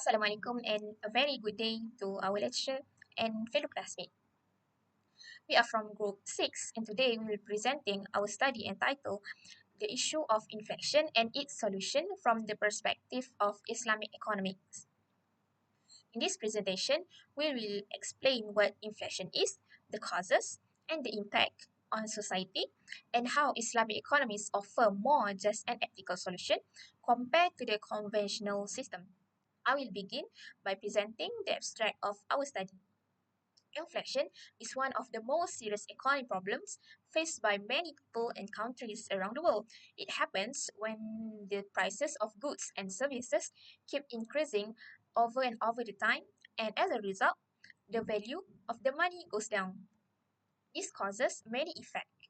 Assalamualaikum and a very good day to our lecturer and fellow classmates. We are from Group 6 and today we will be presenting our study entitled The Issue of Inflation and Its Solution from the Perspective of Islamic Economics. In this presentation, we will explain what inflation is, the causes, and the impact on society, and how Islamic economies offer more just and ethical solution compared to the conventional system. I will begin by presenting the abstract of our study. Inflation is one of the most serious economic problems faced by many people and countries around the world. It happens when the prices of goods and services keep increasing over and over the time, and as a result, the value of the money goes down. This causes many effects,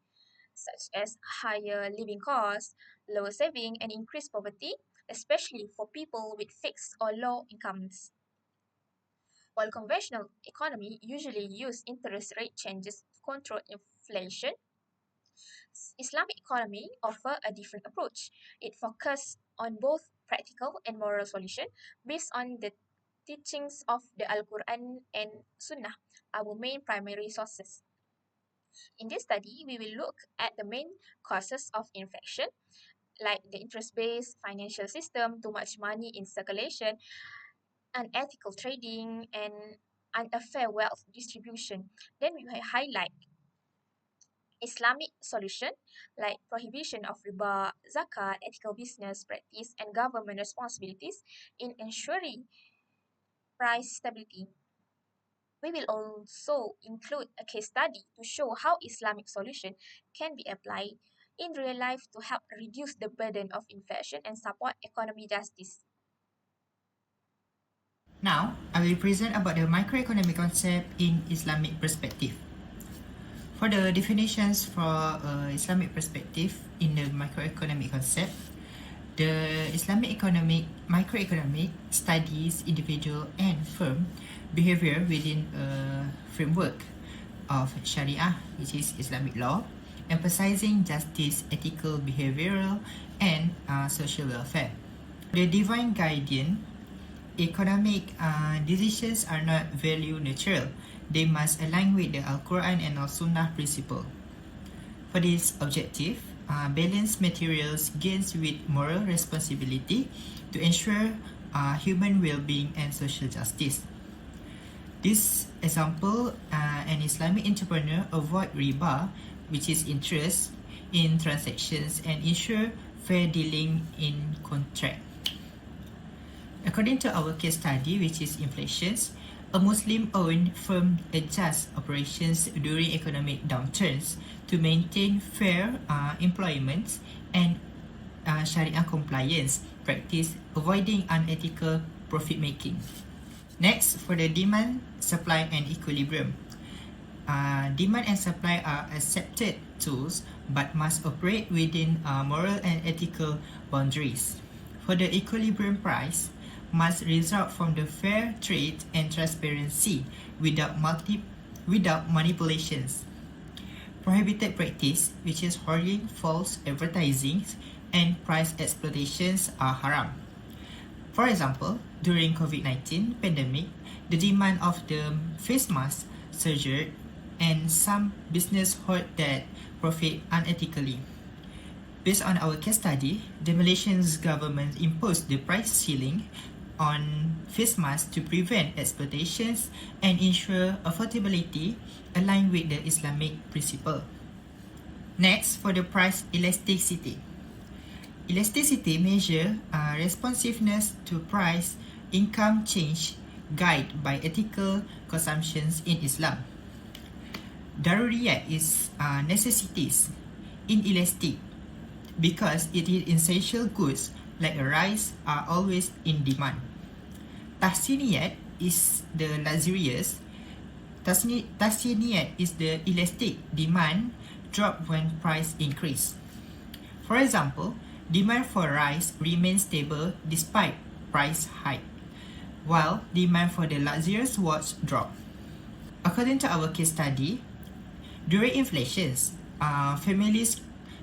such as higher living costs, lower saving, and increased poverty, especially for people with fixed or low incomes. While conventional economy usually use interest rate changes to control inflation, Islamic economy offer a different approach. It focuses on both practical and moral solution based on the teachings of the Al-Quran and Sunnah, our main primary sources. In this study, we will look at the main causes of inflation, like the interest-based financial system, too much money in circulation, unethical trading, and unfair wealth distribution. Then we will highlight Islamic solution like prohibition of riba, zakat, ethical business practice, and government responsibilities in ensuring price stability. We will also include a case study to show how Islamic solution can be applied in real life to help reduce the burden of inflation and support economic justice. Now, I will present about the microeconomic concept in Islamic perspective. For the definitions for Islamic perspective in the microeconomic concept, the Islamic microeconomic studies individual and firm behavior within a framework of Sharia, which is Islamic law, emphasizing justice, ethical, behavioral, and social welfare. The divine guardian, economic decisions are not value neutral. They must align with the Al-Quran and Al-Sunnah principle. For this objective, balance materials gains with moral responsibility to ensure human well-being and social justice. This example, an Islamic entrepreneur avoid riba, which is interest in transactions, and ensure fair dealing in contract. According to our case study, which is inflations, a Muslim-owned firm adjusts operations during economic downturns to maintain fair employment and Sharia compliance practice, avoiding unethical profit making. Next, for the demand, supply, and equilibrium. Demand and supply are accepted tools but must operate within moral and ethical boundaries. For the equilibrium, price must result from the fair trade and transparency without manipulations. Prohibited practice, which is hoarding, false advertising, and price exploitations are haram. For example, during COVID-19 pandemic, the demand of the face mask surged and some business hoard that profit unethically. Based on our case study, the Malaysian government imposed the price ceiling on face masks to prevent exploitations and ensure affordability aligned with the Islamic principle. Next, for the price elasticity. Elasticity measure responsiveness to price income change guided by ethical consumptions in Islam. Daruriyat is necessities, inelastic, because it is essential goods like rice are always in demand. Tahsiniyat is the luxurious. Tahsiniyat is the elastic, demand drop when price increase. For example, demand for rice remains stable despite price hike, while demand for the luxurious watch drop. According to our case study, during inflations, families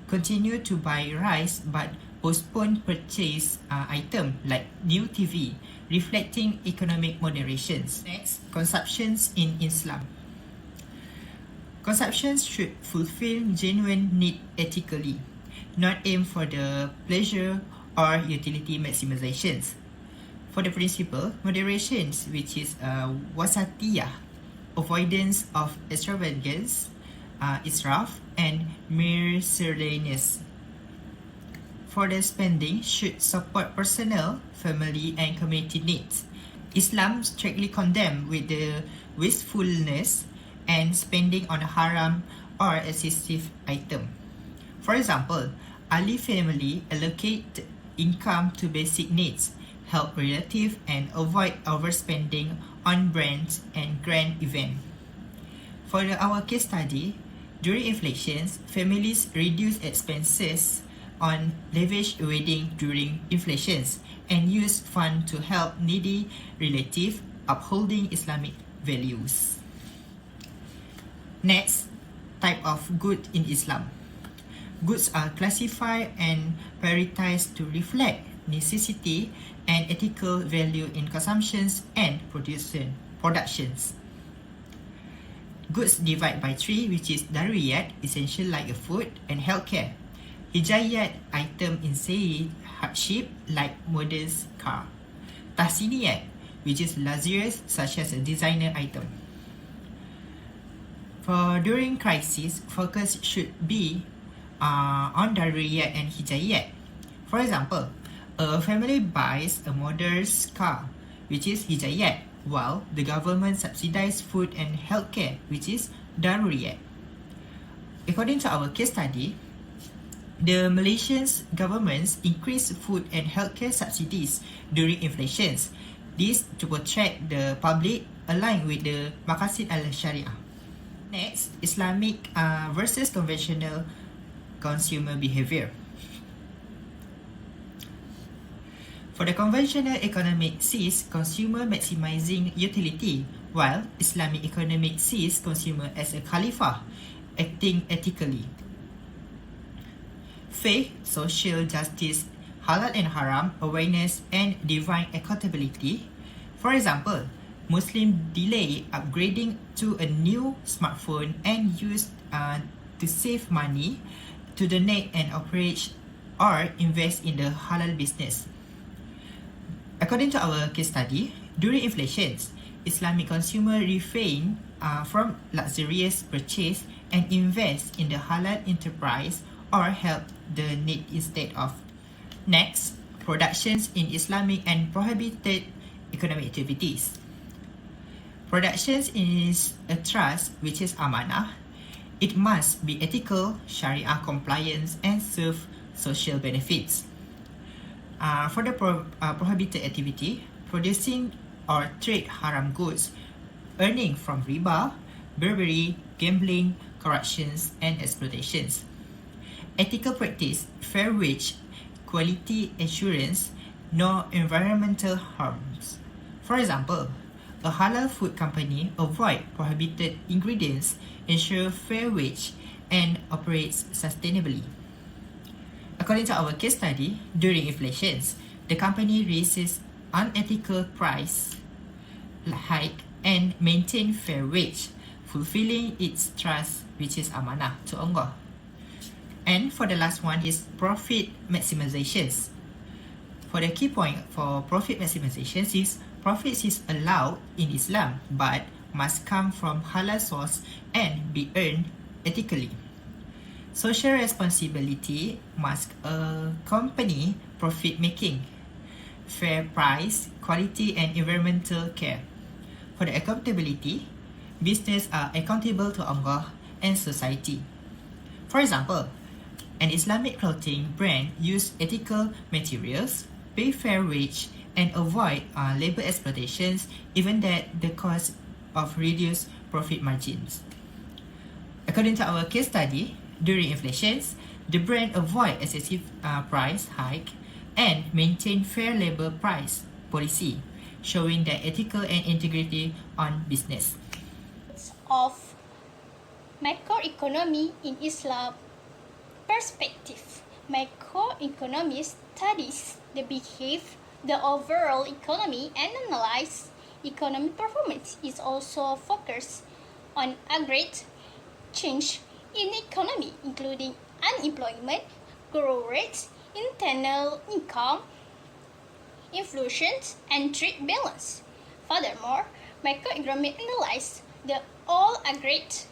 continue to buy rice but postpone purchase item like new TV, reflecting economic moderations. Next, consumptions in Islam. Consumptions should fulfill genuine need ethically, not aim for the pleasure or utility maximizations. For the principle, moderations, which is wasatiyah, avoidance of extravagance, israf, and miscellaneous. For the spending, should support personal, family, and community needs. Islam strictly condemns with the wastefulness and spending on haram or excessive item. For example, Ali family allocate income to basic needs, help relative, and avoid overspending on brands and grand events. For our case study, during inflations, families reduce expenses on lavish wedding during inflations and use fund to help needy relative, upholding Islamic values. Next, type of good in Islam. Goods are classified and prioritized to reflect necessity and ethical value in consumptions and productions. Goods divide by three, which is daruriyat, essential like a food, and healthcare. Hijayat, item in say hardship like modern car. Tahsiniyat, which is luxurious such as a designer item. For during crisis, focus should be on daruriyat and hijayat. For example, a family buys a modern car, which is hijayat, while the government subsidizes food and healthcare, which is daruriyat. According to our case study, the Malaysian government increased food and healthcare subsidies during inflations. This to protect the public aligned with the Maqasid al-Sharia. Next, Islamic versus conventional consumer behavior. For the conventional economic sees consumer maximizing utility, while Islamic economic sees consumer as a khalifah, acting ethically. Faith, social justice, halal and haram, awareness, and divine accountability. For example, Muslim delay upgrading to a new smartphone and use to save money to donate and operate or invest in the halal business. According to our case study, during inflations, Islamic consumer refrain from luxurious purchase and invest in the halal enterprise or help the need instead of. Next, productions in Islamic and prohibited economic activities. Productions is a trust which is amanah. It must be ethical, Sharia compliance, and serve social benefits. For the prohibited activity, producing or trade haram goods, earning from riba, bribery, gambling, corruptions, and exploitations. Ethical practice, fair wage, quality assurance, no environmental harms. For example, a halal food company avoid prohibited ingredients, ensure fair wage, and operates sustainably. According to our case study, during inflations, the company raises unethical price hike and maintain fair wage, fulfilling its trust, which is amanah to Allah. And for the last one is profit maximizations. For the key point for profit maximizations is profits is allowed in Islam but must come from halal source and be earned ethically. Social responsibility must accompany profit making. Fair price, quality, and environmental care. For the accountability, business are accountable to Allah and society. For example, an Islamic clothing brand use ethical materials, pay fair wage, and avoid labor exploitations even at the cost of reduced profit margins. According to our case study, during inflations, the brand avoid excessive price hike and maintain fair labor price policy, showing their ethical and integrity on business. Of macroeconomy in Islam perspective. Microeconomy studies the behavior, the overall economy, and analyze economic performance. It also focuses on aggregate change in economy, including unemployment, growth rates, internal income, inflation, and trade balance. Furthermore, microeconomy analyzes the all aggregate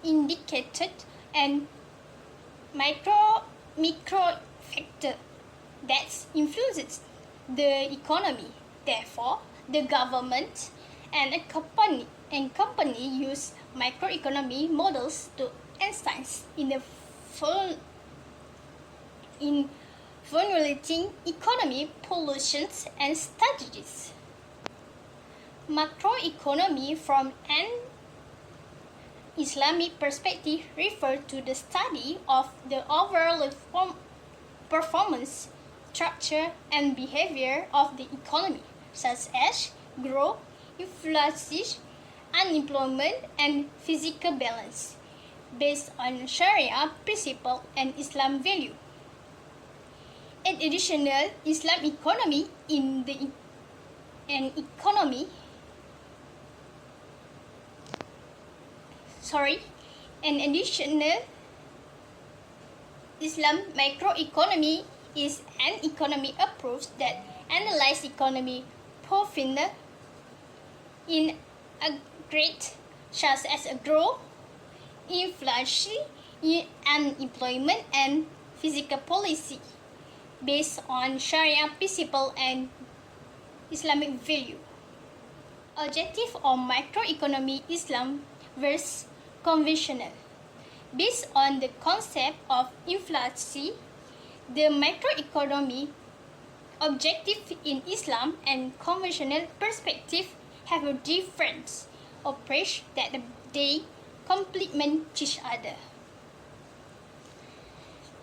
indicated and micro factor that influences the economy. Therefore, the government and company use microeconomy models to assist in formulating economy policies and strategies. Macroeconomy from an Islamic perspective refers to the study of the overall performance, structure, and behavior of the economy, such as growth, inflation, unemployment, and physical balance, based on Sharia principle and Islam value. In addition, Islam economy an additional Islam microeconomy is an economic approach that analyzes economic phenomena in aggregate, such as growth, inflation, unemployment, and fiscal policy, based on Sharia principle and Islamic value. Objective of microeconomy Islam versus conventional. Based on the concept of inflation, the microeconomy objective in Islam and conventional perspective have a different approach that they complement each other.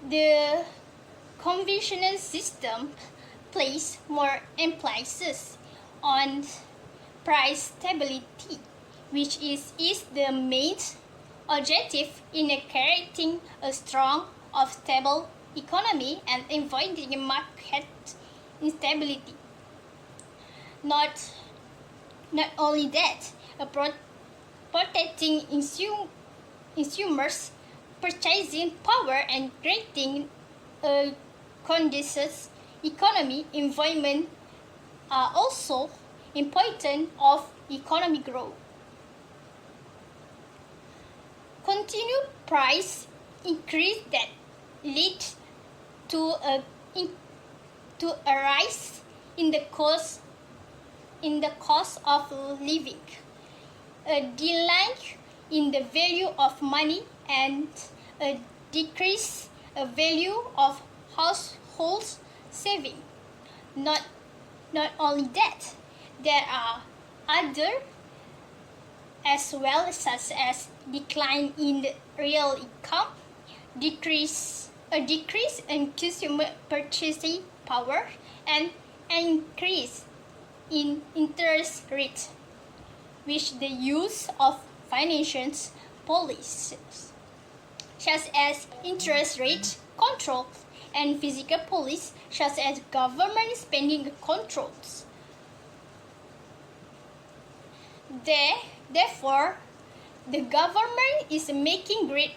The conventional system places more emphasis on price stability, which is the main objective in creating a strong or stable economy and avoiding market instability. Not only that, protecting consumers' purchasing power and creating a conducive economy environment are also important of economic growth. Continued price increase that lead to a rise in the cost of living, a decline in the value of money, and a decrease in value of household saving. Not only that, there are other as well, such as decline in the real income, a decrease in consumer purchasing power, and an increase in interest rate, which the use of financial policies, such as interest rate control and fiscal policy, such as government spending controls. Therefore, the government is making great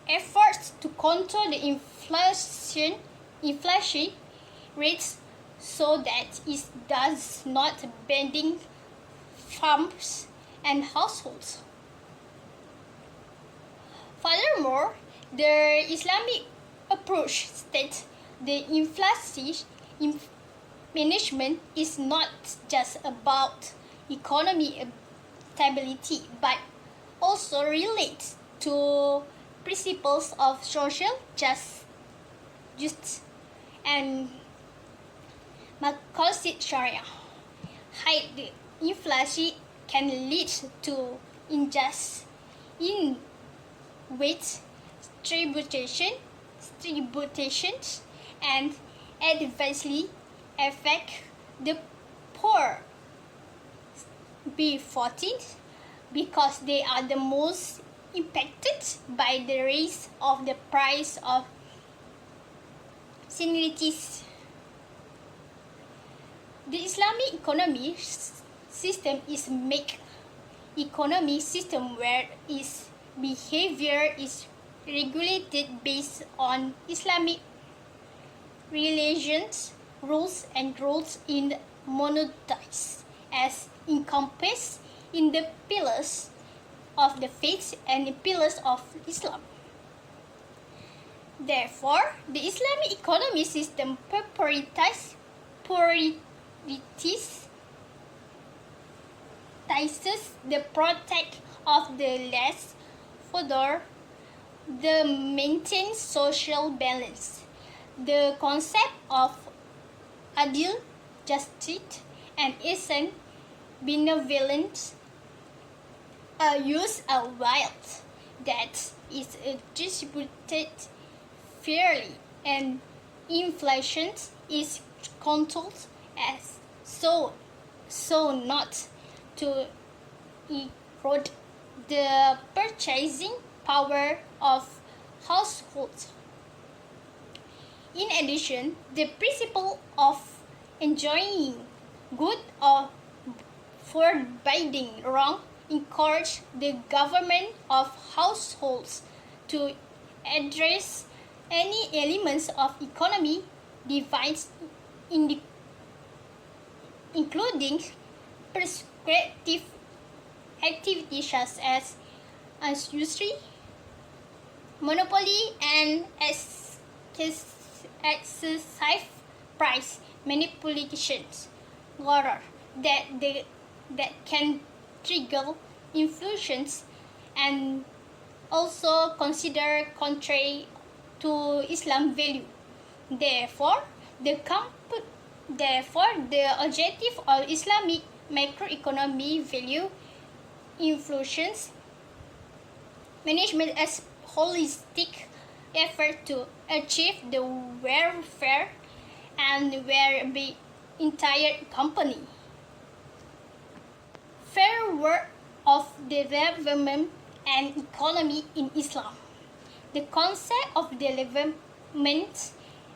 efforts to control the inflation rates so that it does not burden farms and households. Furthermore, the Islamic approach states the inflation management is not just about economic stability, but also relates to principles of social justice and Maqasid Sharia. High inflation can lead to injustice in wage tributations and adversely affect the poor. B14 because they are the most impacted by the rise of the price of commodities. The Islamic economy system is mixed economy system where its behavior is regulated based on Islamic religions, rules and rules in monotheism as encompassed in the pillars of the faith and the pillars of Islam. Therefore, the Islamic economy system prioritizes the protect of the less further the maintain social balance. The concept of ABDUL, justice, and IHSAN, benevolence are used a wealth that is distributed fairly and inflation is controlled as so not to erode the purchasing power of households. In addition, the principle of enjoying good or forbidding wrong encourage the government of households to address any elements of economy divides including prescriptive activities such as usury, monopoly, and excessive price manipulations, that can trigger inflations and also consider contrary to Islam value. Therefore, the objective of Islamic macroeconomy value inflations management as holistic effort to achieve the welfare and well-being entire company. Framework of development and economy in Islam. The concept of development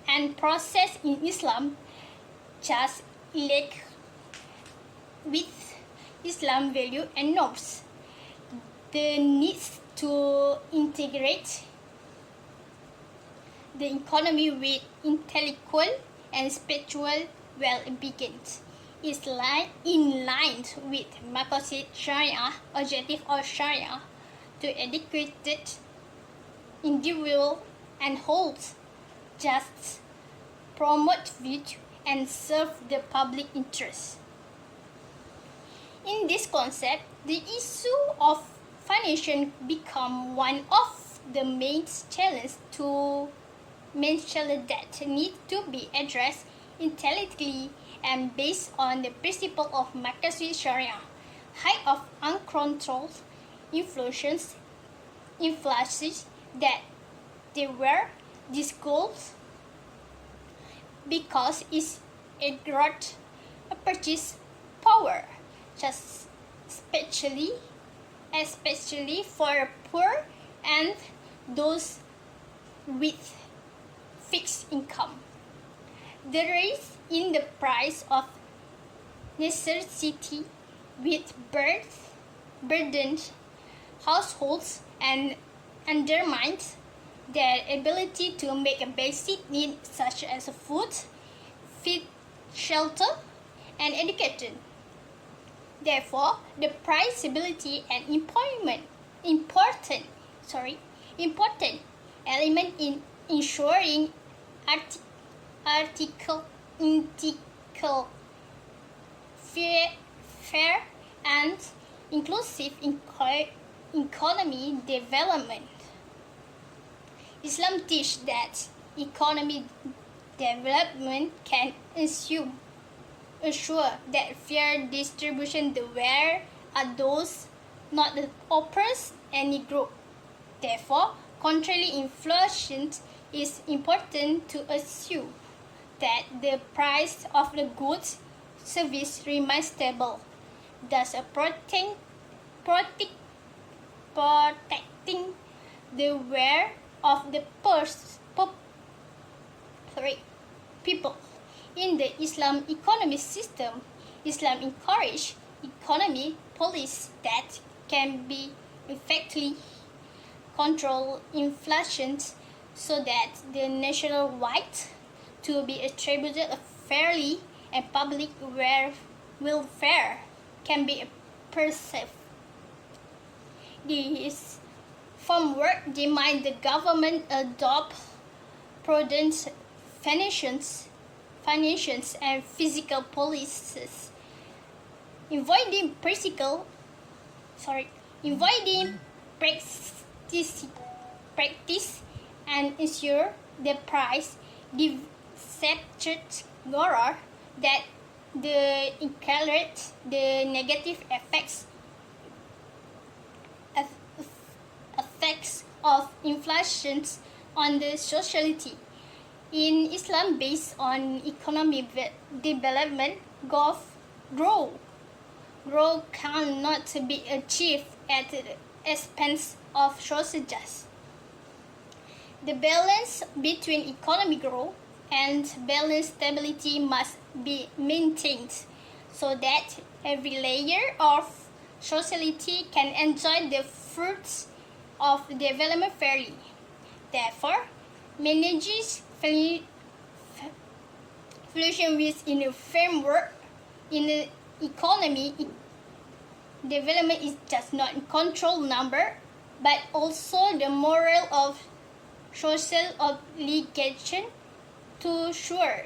and process in Islam just like with Islam value and norms. The need to integrate the economy with intellectual and spiritual well-being is in line with Maqasid Sharia, objective of Sharia, to educate individual and holds just promote virtue and serve the public interest. In this concept, the issue of financial become one of the main challenges that need to be addressed intellectually and based on the principle of Maqasid Sharia, height of uncontrolled inflation that they were disclosed because it eroded purchase power, just especially for poor and those with fixed income. The rise in the price of necessity with burdened households and undermines their ability to make a basic need such as food, feed, shelter, and education. Therefore, the price stability and important element in ensuring fair and inclusive economy development. Islam teaches that economic development can ensure that fair distribution the where are those, not the oppressed any group. Therefore, contrary inflation is important to assume that the price of the goods service remains stable, thus affecting the wear of the people. In the Islam economic system, Islam encourages economy policies that can be effectively control inflation so that the national right to be attributed fairly and public welfare can be perceived. This framework demands the government adopt prudent financial and physical policies, avoiding practice and ensure the price deception that the incorrect the negative effects of inflation on the society. In Islam, based on economic development, growth cannot be achieved at the expense of social justice. The balance between economic growth and balance stability must be maintained so that every layer of society can enjoy the fruits of development fairly. Therefore, managing fluctuation within a framework in the economy development is just not control number, but also the moral of social obligation to ensure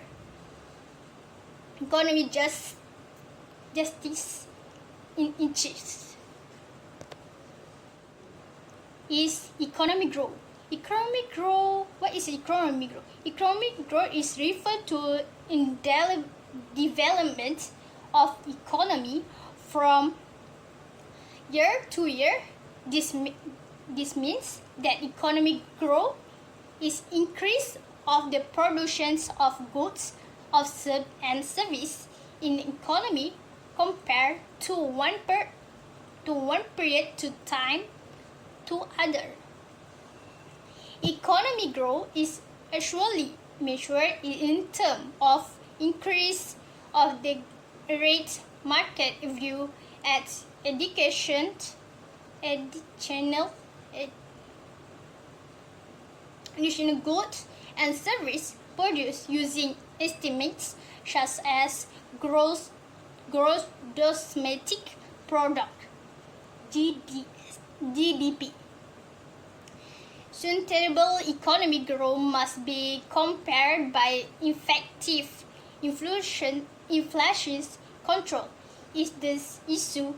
economic justice in interest. Is economic growth. Economic growth. What is economic growth? Economic growth is referred to in development of economy from year to year. This means that economic growth is increase of the production of goods and service in the economy compared to one period to time to other. Economic growth is actually measured in terms of increase of the rate market view at additional goods and service produced using estimates such as gross domestic product GDP. Sustainable economic growth must be compared by effective inflation control. In this issue,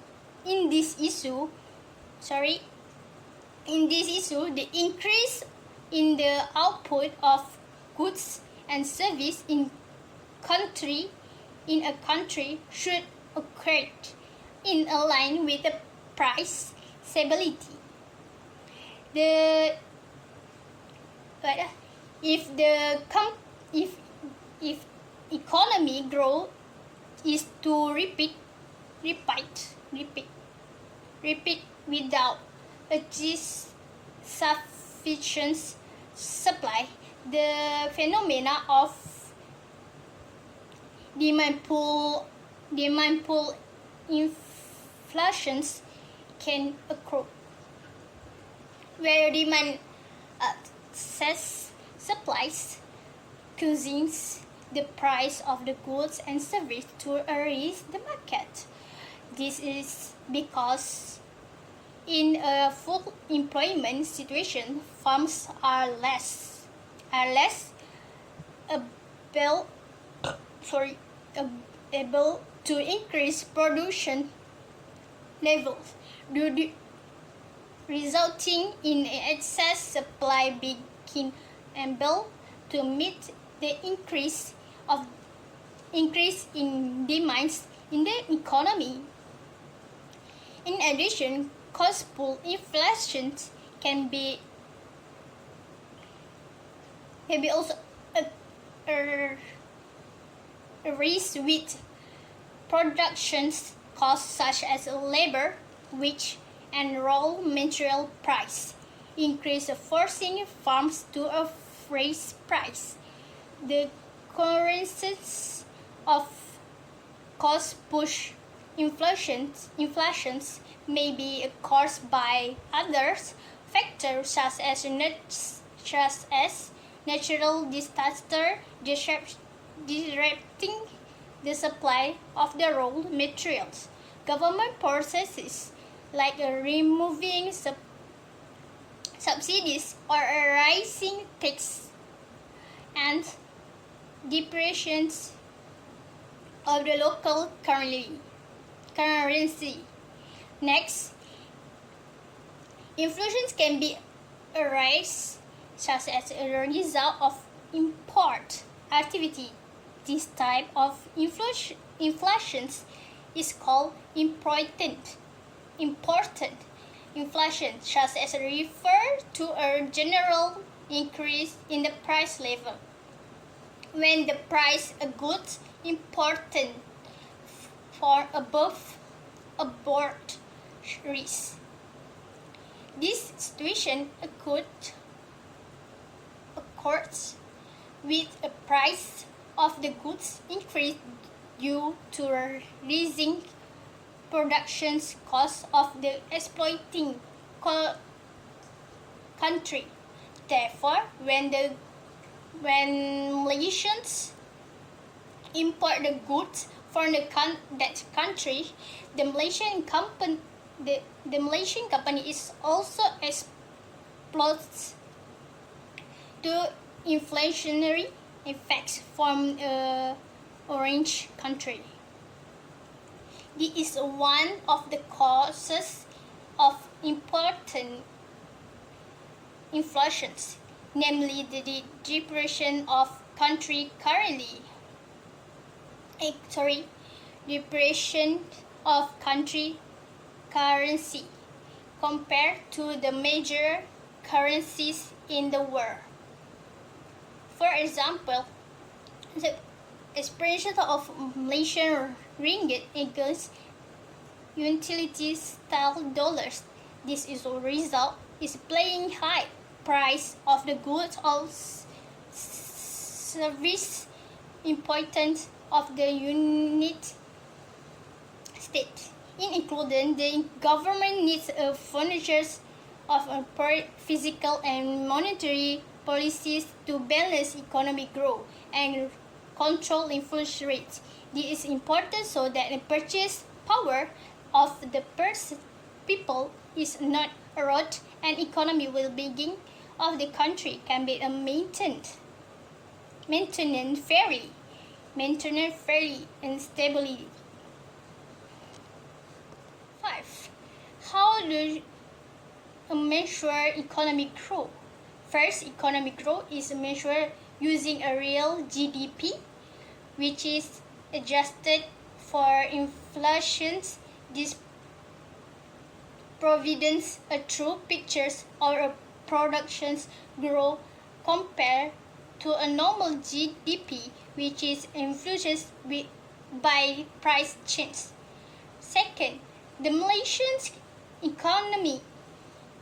the increase in the output of goods and service in a country should occur in line with the price stability. If economy growth is to repeat without sufficient supply, the phenomena of demand pull inflations can occur, where demand excess supplies causes the price of the goods and service to raise the market. This is because in a full employment situation, firms are less able to increase production levels, resulting in excess supply being able to meet the increase in demands in the economy. In addition, cost pull inflation can be also a risk with production costs such as labor, wage, and raw material price. increase forcing farms to raise price. The consequences of cost-push inflations may be caused by other factors such as natural disaster disrupting the supply of the raw materials, government policies like removing subsidies or a rising tax, and depreciations of the local currency. Next, inflations can be arise such as a result of import activity. This type of inflations is called imported inflation, such as refer to a general increase in the price level when the price of goods imported for above risk. This situation occurs with a price of the goods increase due to a rising production cost of the exploiting country. Therefore, when Malaysians import the goods from that country, the Malaysian company is also exposed to inflationary effects from orange country. This is one of the causes of important inflations, namely the depreciation of country depreciation of country currency compared to the major currencies in the world. For example, the expression of Malaysian ringgit against utility-style dollars. This is a result is playing high price of the goods or service important of the unit state. Including the government needs furnitures of physical and monetary policies to balance economic growth and control inflation rates. This is important so that the purchase power of the people is not eroded and economy well-being of the country can be maintained fairly and stably. 5. How do measure economic growth? First, economic growth is measured using a real GDP, which is adjusted for inflation. This provides a true picture of a production's growth compared to a normal GDP, which is influenced by price change. Second, the Malaysian economy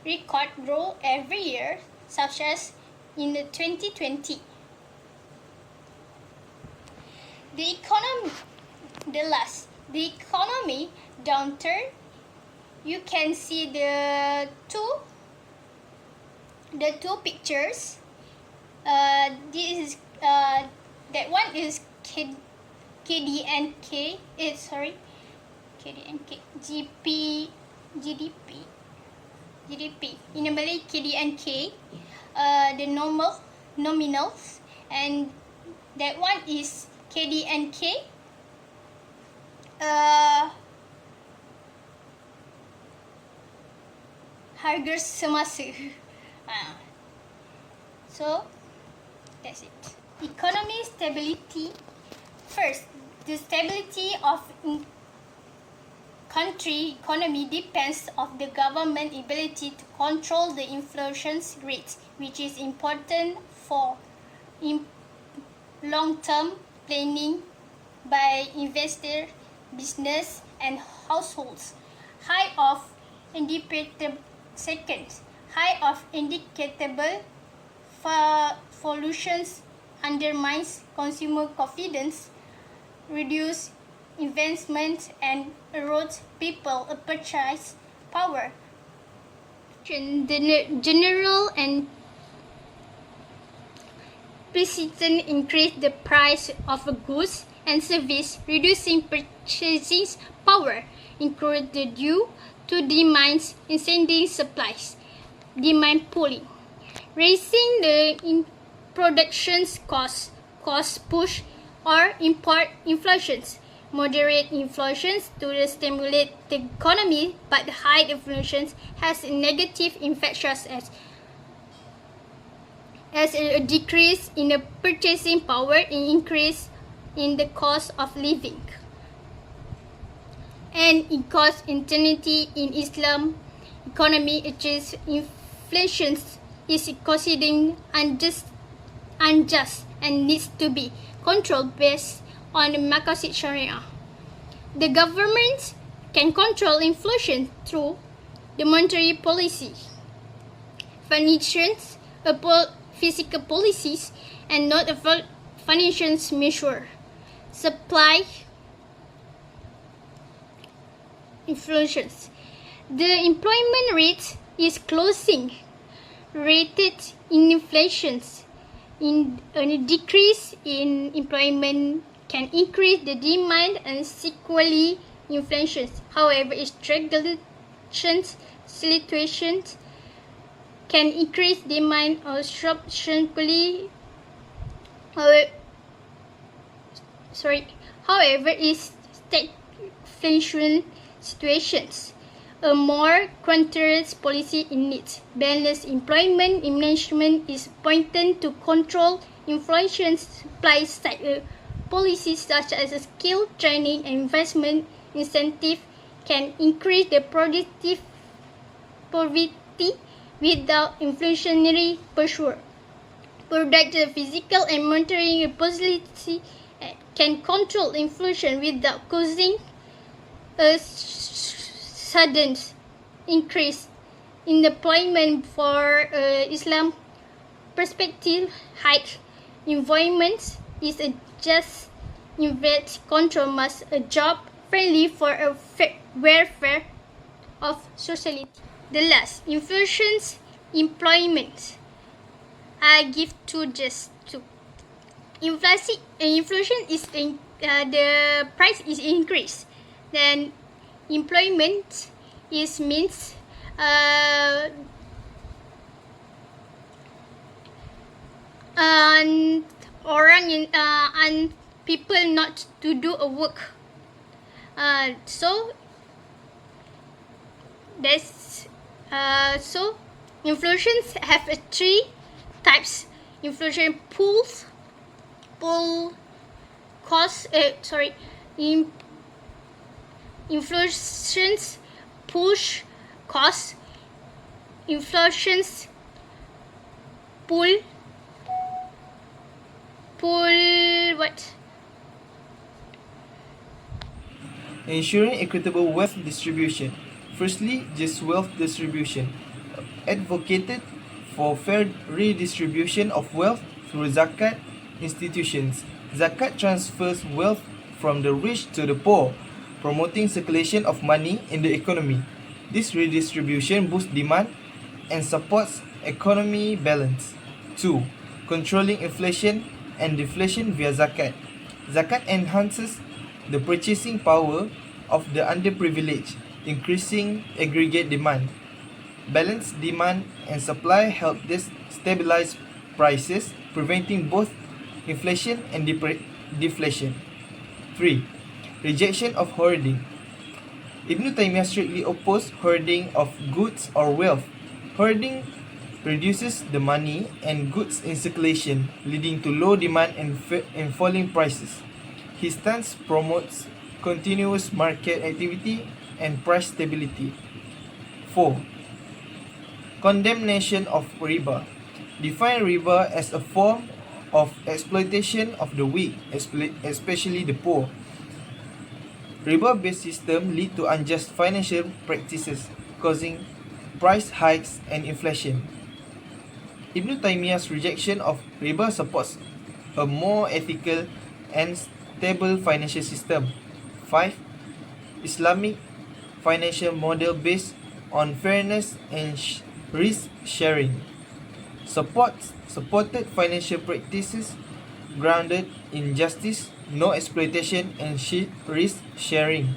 record growth every year, such as in the 2020. The economy downturn. You can see the two pictures. This is that one is KDNK. KDNK GDP. In a Malay, KDNK, the nominals, and that one is KDNK. Harga semasa. So that's it. Economy stability. First, the stability of country economy depends on the government ability to control the inflation rate, which is important for long-term planning by investor, business, and households. High of independent. Second, high of indicatable pollutions undermines consumer confidence, reduce investment, and erodes people purchase power. The general and persistent increase the price of goods and service, reducing purchasing power, include due to demand's ascending supplies, demand pooling, raising the production's cost push or import inflations, moderate inflations to stimulate the economy, but high inflation has negative effects as a decrease in the purchasing power and increase in the cost of living. And in cost intensity in Islam economy, achieves inflation is considered unjust and needs to be controlled based on the Maqasid Sharia. The government can control inflation through the monetary policy, financial physical policies, and not a financial measure. Supply inflations. The employment rate is closing rated in inflations. In a decrease in employment can increase the demand and equally inflation. However, stagflation situations can increase demand or sharply. However, in stagflation situations, a more controlled policy in needs. Balanced employment management is important to control inflation. Supply side policies such as skill training and investment incentive can increase the productive poverty without inflationary pressure. Protect the physical and monetary policy can control inflation without causing a sudden increase in employment. For Islam perspective, high environment is a just invest control must a job friendly for a welfare of society. The last, inflation's employment. I give just two. Inflation is the price is increased. Then employment is means and people not to do a work. So that's so inflations have three types. Inflation pool cost inflations push cost, inflations pull what? Ensuring equitable wealth distribution. Firstly, just wealth distribution. Advocated for fair redistribution of wealth through zakat institutions. Zakat transfers wealth from the rich to the poor, promoting circulation of money in the economy. This redistribution boosts demand and supports economy balance. 2. Controlling inflation and deflation via zakat. Zakat enhances the purchasing power of the underprivileged, increasing aggregate demand. Balanced demand and supply help this stabilize prices, preventing both inflation and deflation. 3. Rejection of hoarding. Ibn Taymiyyah strictly opposed hoarding of goods or wealth. Hoarding reduces the money and goods in circulation, leading to low demand and falling prices. His stance promotes continuous market activity and price stability. 4. Condemnation of riba. Define riba as a form of exploitation of the weak, especially the poor. Riba-based system lead to unjust financial practices, causing price hikes and inflation. Ibn Taymiyyah's rejection of riba supports a more ethical and stable financial system. 5. Islamic financial model based on fairness and risk sharing. Supported financial practices grounded in justice, no exploitation, and risk sharing.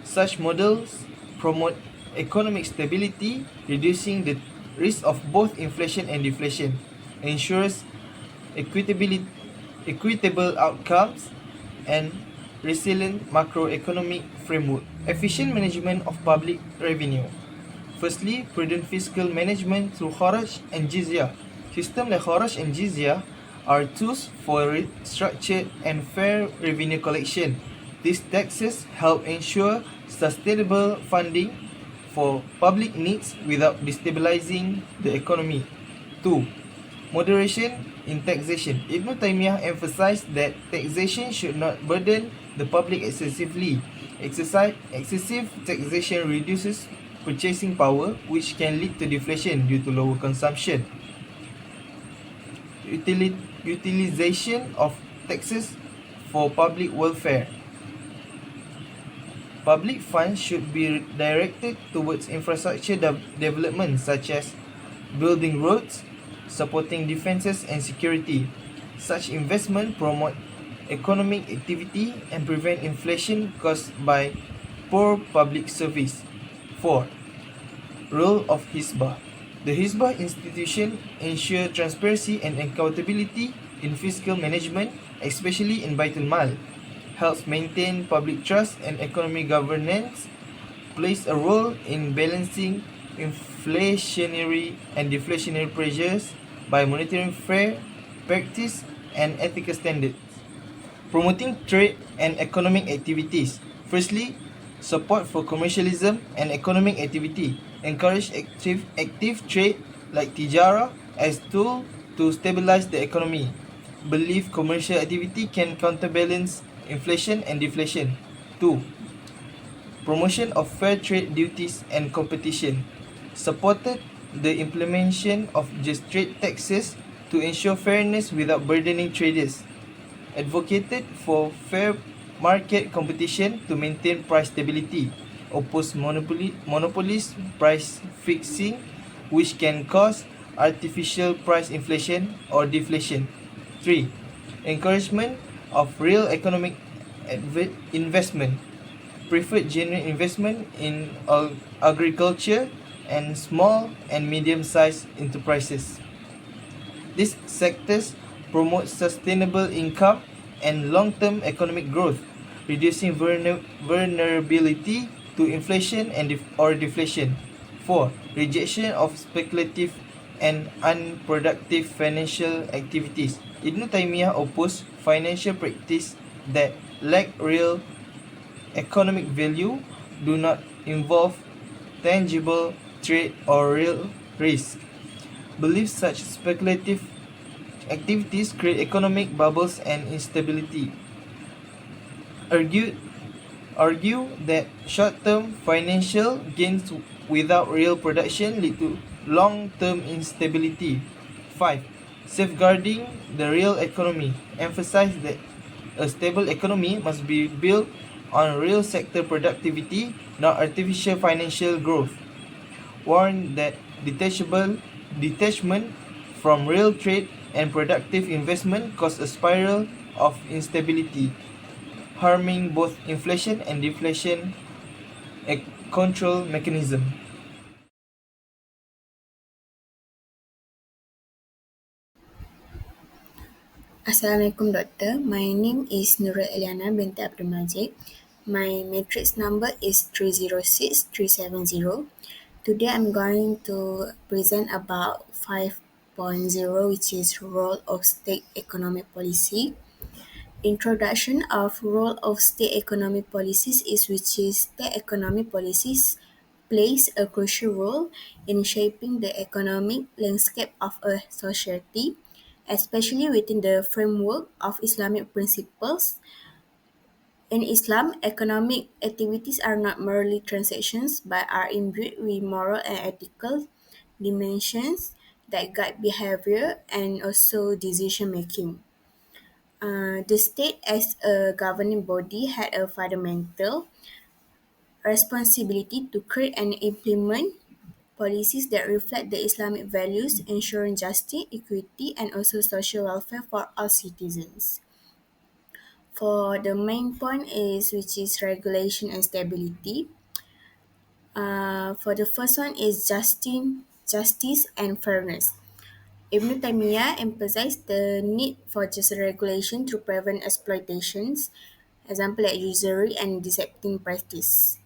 Such models promote economic stability, reducing the risk of both inflation and deflation, ensures equitable outcomes, and resilient macroeconomic framework. Efficient management of public revenue. Firstly, prudent fiscal management through kharaj and jizya. Systems like kharaj and jizya are tools for structured and fair revenue collection. These taxes help ensure sustainable funding for public needs without destabilizing the economy. 2. Moderation in taxation. Ibn Taymiyyah emphasized that taxation should not burden the public excessively. Excessive taxation reduces purchasing power, which can lead to deflation due to lower consumption. Utilization of taxes for public welfare. Public funds should be directed towards infrastructure development such as building roads, supporting defenses and security. Such investment promote economic activity and prevent inflation caused by poor public service. 4. Role of Hizbah. The Hizbah institution ensure transparency and accountability in fiscal management, especially in Baitul Mal, helps maintain public trust and economic governance, plays a role in balancing inflationary and deflationary pressures by monitoring fair practice and ethical standards. Promoting trade and economic activities. Firstly, support for commercialism and economic activity. Encourage active trade like tijara as tool to stabilize the economy. Believe commercial activity can counterbalance inflation and deflation. 2. Promotion of fair trade duties and competition. Supported the implementation of just trade taxes to ensure fairness without burdening traders. Advocated for fair market competition to maintain price stability. Oppose monopolist price fixing, which can cause artificial price inflation or deflation. 3. Encouragement of real economic investment. Preferred genuine investment in agriculture and small and medium-sized enterprises. These sectors promote sustainable income and long-term economic growth, reducing vulnerability to inflation or deflation. 4. Rejection of speculative and unproductive financial activities. Ibn Taymiyyah opposed financial practice that lack real economic value, do not involve tangible trade or real risk. Believes such speculative activities create economic bubbles and instability. Argue that short-term financial gains without real production lead to long-term instability. 5. Safeguarding the real economy. Emphasize that a stable economy must be built on real sector productivity, not artificial financial growth. Warn that detachment from real trade and productive investment cause a spiral of instability, harming both inflation and deflation control mechanism. Assalamualaikum Doctor. My name is NURUL ELLIYANA binti Abdul Majid. My matrix number is 306370. Today I'm going to present about 5.0, which is role of state economic policy. Introduction of role of state economic policies is which is state economic policies plays a crucial role in shaping the economic landscape of a society, especially within the framework of Islamic principles. In Islam, economic activities are not merely transactions but are imbued with moral and ethical dimensions that guide behavior and also decision making. The state, as a governing body, had a fundamental responsibility to create and implement policies that reflect the Islamic values, ensuring justice, equity, and also social welfare for all citizens. For the main point is which is regulation and stability. For the first one is justice and fairness. Ibn Taymiyyah emphasized the need for just regulation to prevent exploitations, example like usury and deceptive practice.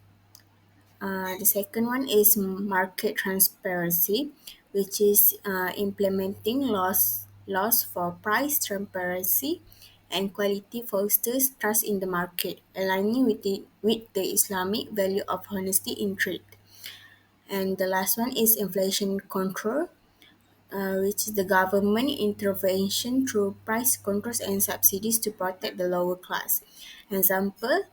The second one is market transparency, which is implementing laws for price transparency and quality fosters trust in the market, aligning with the Islamic value of honesty in trade. And the last one is inflation control, which is the government intervention through price controls and subsidies to protect the lower class. Example,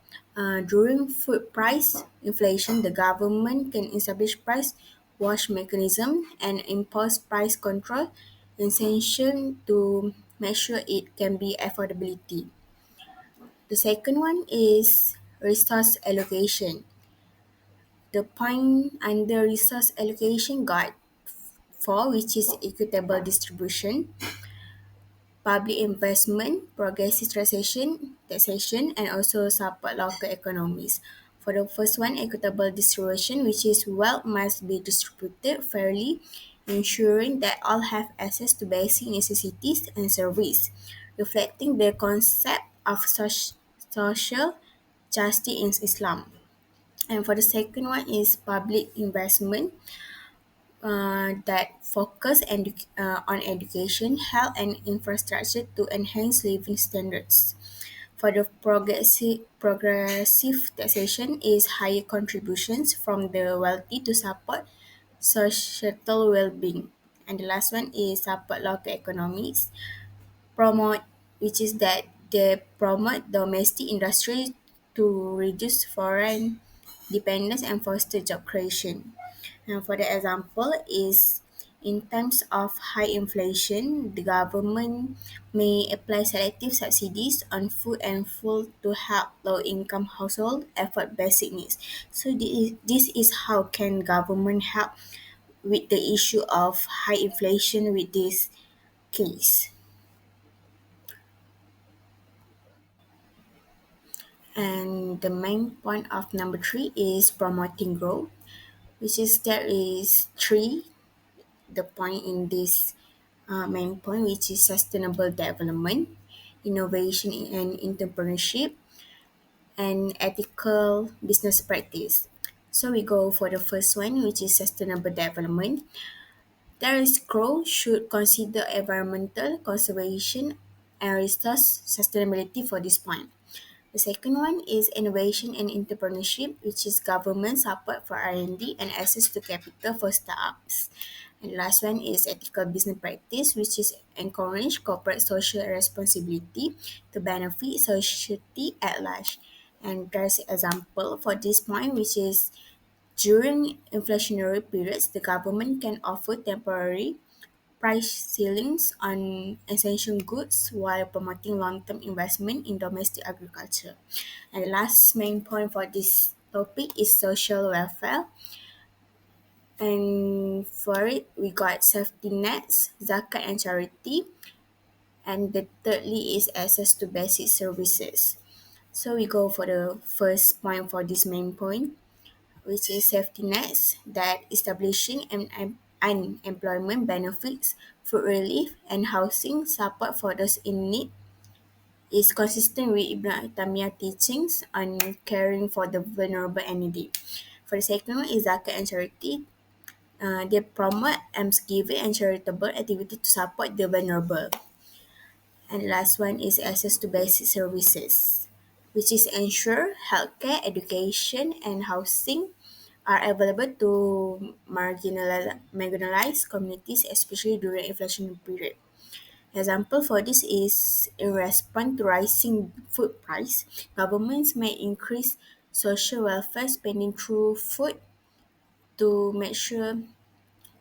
during food price inflation, the government can establish price watch mechanism and impose price control essential to make sure it can be affordability. The second one is resource allocation. The point under resource allocation guide 4, which is equitable distribution, public investment, progressive taxation, and also support local economies. For the first one, equitable distribution, which is wealth must be distributed fairly, ensuring that all have access to basic necessities and service, reflecting the concept of social justice in Islam. And for the second one is public investment, that focus on education, health, and infrastructure to enhance living standards. For the progressive taxation is higher contributions from the wealthy to support societal well-being. And the last one is support local economies, promote which is that they promote domestic industry to reduce foreign dependence and foster job creation. And for the example is in times of high inflation, the government may apply selective subsidies on food and fuel to help low-income households afford basic needs. So this is how can government help with the issue of high inflation with this case. And the main point of number 3 is promoting growth, which is there is three the point in this main point, which is sustainable development, innovation and entrepreneurship, and ethical business practice. So we go for the first one, which is sustainable development. There is growth should consider environmental conservation and resource sustainability for this point. The second one is innovation and entrepreneurship, which is government support for R&D and access to capital for startups. And the last one is ethical business practice, which is encourage corporate social responsibility to benefit society at large. And there's an example for this point, which is during inflationary periods, the government can offer temporary price ceilings on essential goods while promoting long-term investment in domestic agriculture. And the last main point for this topic is social welfare. And for it, we got safety nets, zakat and charity. And the thirdly is access to basic services. So we go for the first point for this main point, which is safety nets, that establishing unemployment benefits, food relief, and housing support for those in need is consistent with Ibn Taymiyyah teachings on caring for the vulnerable and needy. For the second one is zakat and charity. They promote almsgiving and charitable activity to support the vulnerable. And last one is access to basic services, which is ensure healthcare, education, and housing are available to marginalized communities, especially during inflation period. Example for this is in response to rising food price, governments may increase social welfare spending through food to make sure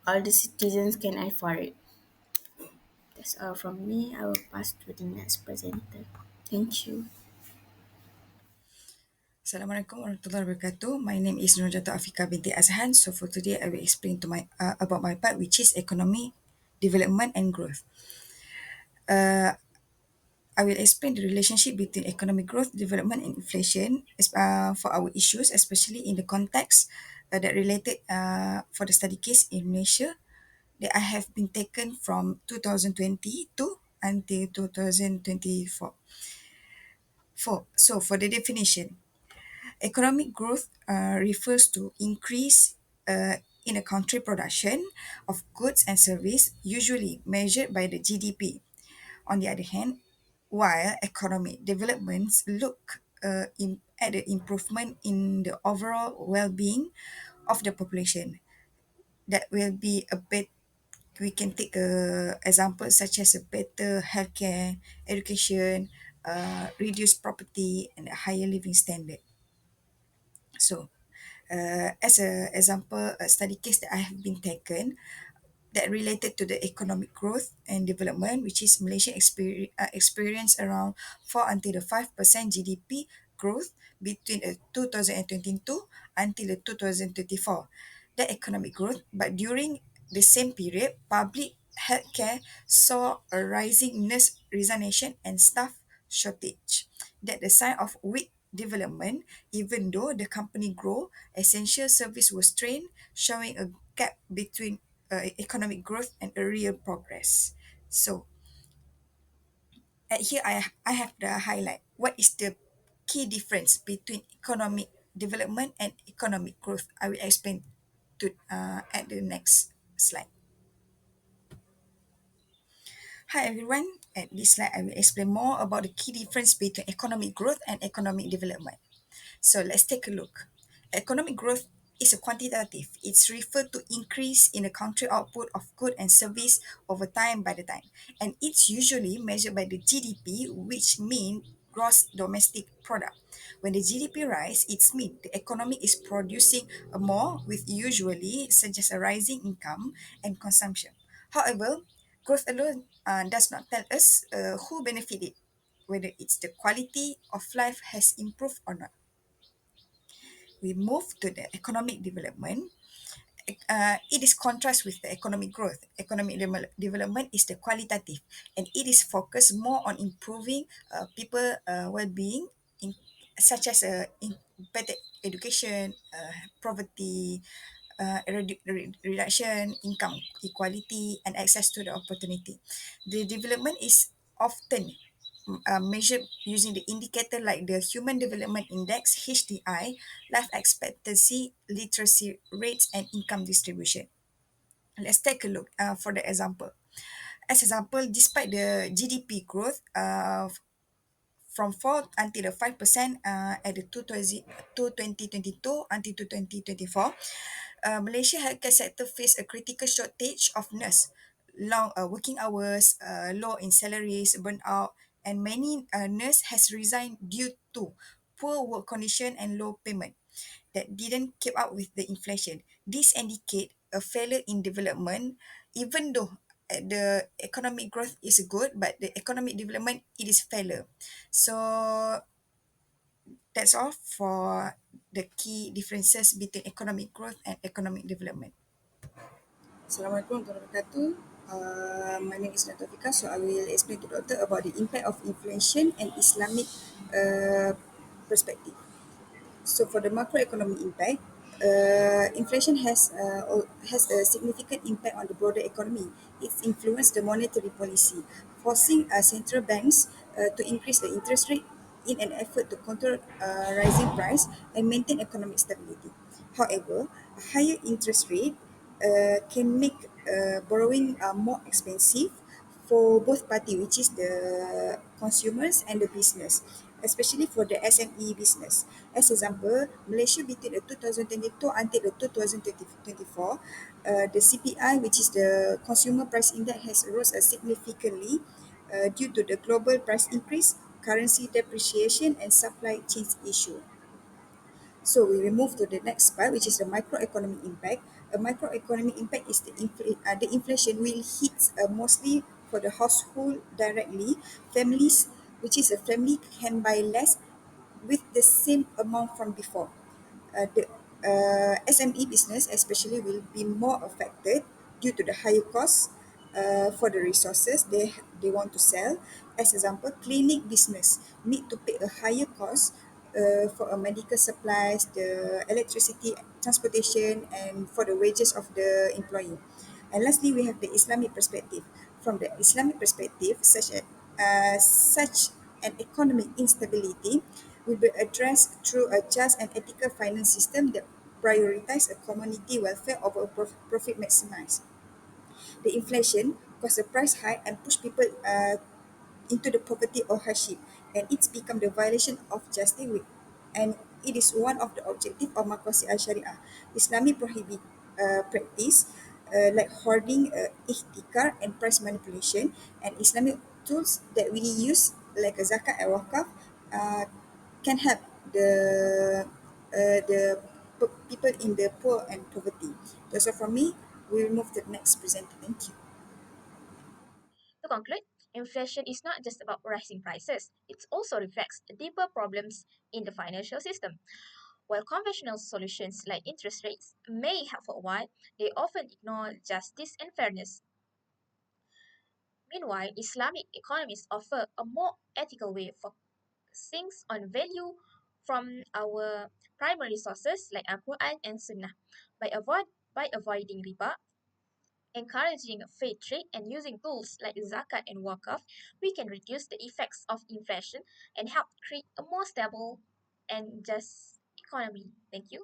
all the citizens can afford it. That's all from me. I will pass to the next presenter. Thank you. Assalamualaikum warahmatullahi wabarakatuh. My name is NURRUL AFIQAH binti AZHAN. So for today, I will explain to my about my part, which is economy, development and growth. I will explain the relationship between economic growth, development and inflation for our issues, especially in the context that related for the study case in Malaysia that I have been taken from 2022 until 2024. So for the definition, economic growth refers to increase in a country production of goods and service, usually measured by the GDP. On the other hand, while economic developments look at the improvement in the overall well-being of the population, that will be a bit. We can take a example such as a better healthcare, education, reduced property, and a higher living standard. So, as a example, a study case that I have been taken that related to the economic growth and development, which is Malaysia experience around 4 until the 5% GDP growth between 2022 until 2024. The economic growth, but during the same period, public healthcare saw a rising nurse resignation and staff shortage. That the sign of weak development, even though the company grow, essential service was strained, showing a gap between economic growth and a real progress. So at here I have the highlight. What is the key difference between economic development and economic growth? I will explain to at the next slide. Hi everyone. At this slide, I will explain more about the key difference between economic growth and economic development. So let's take a look. Economic growth is a quantitative. It's referred to increase in the country output of good and service over time by the time. And it's usually measured by the GDP, which means gross domestic product. When the GDP rise, it's mean the economy is producing more with usually suggest a rising income and consumption. However, growth alone does not tell us who benefited, whether it's the quality of life has improved or not. We move to the economic development. It is contrast with the economic growth. Economic development is the qualitative, and it is focused more on improving people well-being, such as in better education, poverty, reduction, income equality, and access to the opportunity. The development is often measured using the indicator like the Human Development Index (HDI), life expectancy, literacy rates, and income distribution. Let's take a look for the example. As example, despite the GDP growth from 4 until the 5% at the 2022 until to 2024, Malaysia healthcare sector faced a critical shortage of nurse, long working hours, low in salaries, burnout, and many nurse has resigned due to poor work condition and low payment that didn't keep up with the inflation. This indicate a failure in development, even though the economic growth is good, but the economic development it is failure. So that's all for the key differences between economic growth and economic development. Assalamualaikum warahmatullahi wabarakatuh. My name is Nabil, so I will explain to Doctor about the impact of inflation and Islamic perspective. So for the macroeconomic impact, inflation has a significant impact on the broader economy. It's influenced the monetary policy, forcing central banks to increase the interest rate in an effort to control rising price and maintain economic stability. However, a higher interest rate can make borrowing more expensive for both party, which is the consumers and the business. especially for the SME business. As example, Malaysia between the 2022 until the 2024, the CPI, which is the Consumer Price Index, has rose significantly due to the global price increase, currency depreciation, and supply chain issue. So we will move to the next part, which is the microeconomic impact. A microeconomic impact is the inflation will hit mostly for the household directly. Families, which is a family can buy less with the same amount from before. The SME business especially will be more affected due to the higher costs for the resources they want to sell. As example, clinic business need to pay a higher cost for a medical supplies, the electricity, transportation, and for the wages of the employee. And lastly, we have the Islamic perspective. From the Islamic perspective, such an economic instability will be addressed through a just and ethical finance system that prioritize a community welfare over profit maximize. The inflation cause the price hike and push people into the poverty or hardship, and it's become the violation of justice and it is one of the objective of Maqasid al-Sharia. Islamic prohibit practice like hoarding, ihtikar, and price manipulation, and Islamic tools that we use like a zakat and wakaf uh, can help the people in the poor and poverty. That's all from me. We will move to the next presenter. Thank you. To conclude, inflation is not just about rising prices, it also reflects deeper problems in the financial system. While conventional solutions like interest rates may help for a while, they often ignore justice and fairness. Meanwhile, Islamic economists offer a more ethical way of focusing on value from our primary sources like Al-Quran and Sunnah. By avoiding riba, encouraging fair trade, and using tools like zakat and wakaf, we can reduce the effects of inflation and help create a more stable and just economy. Thank you.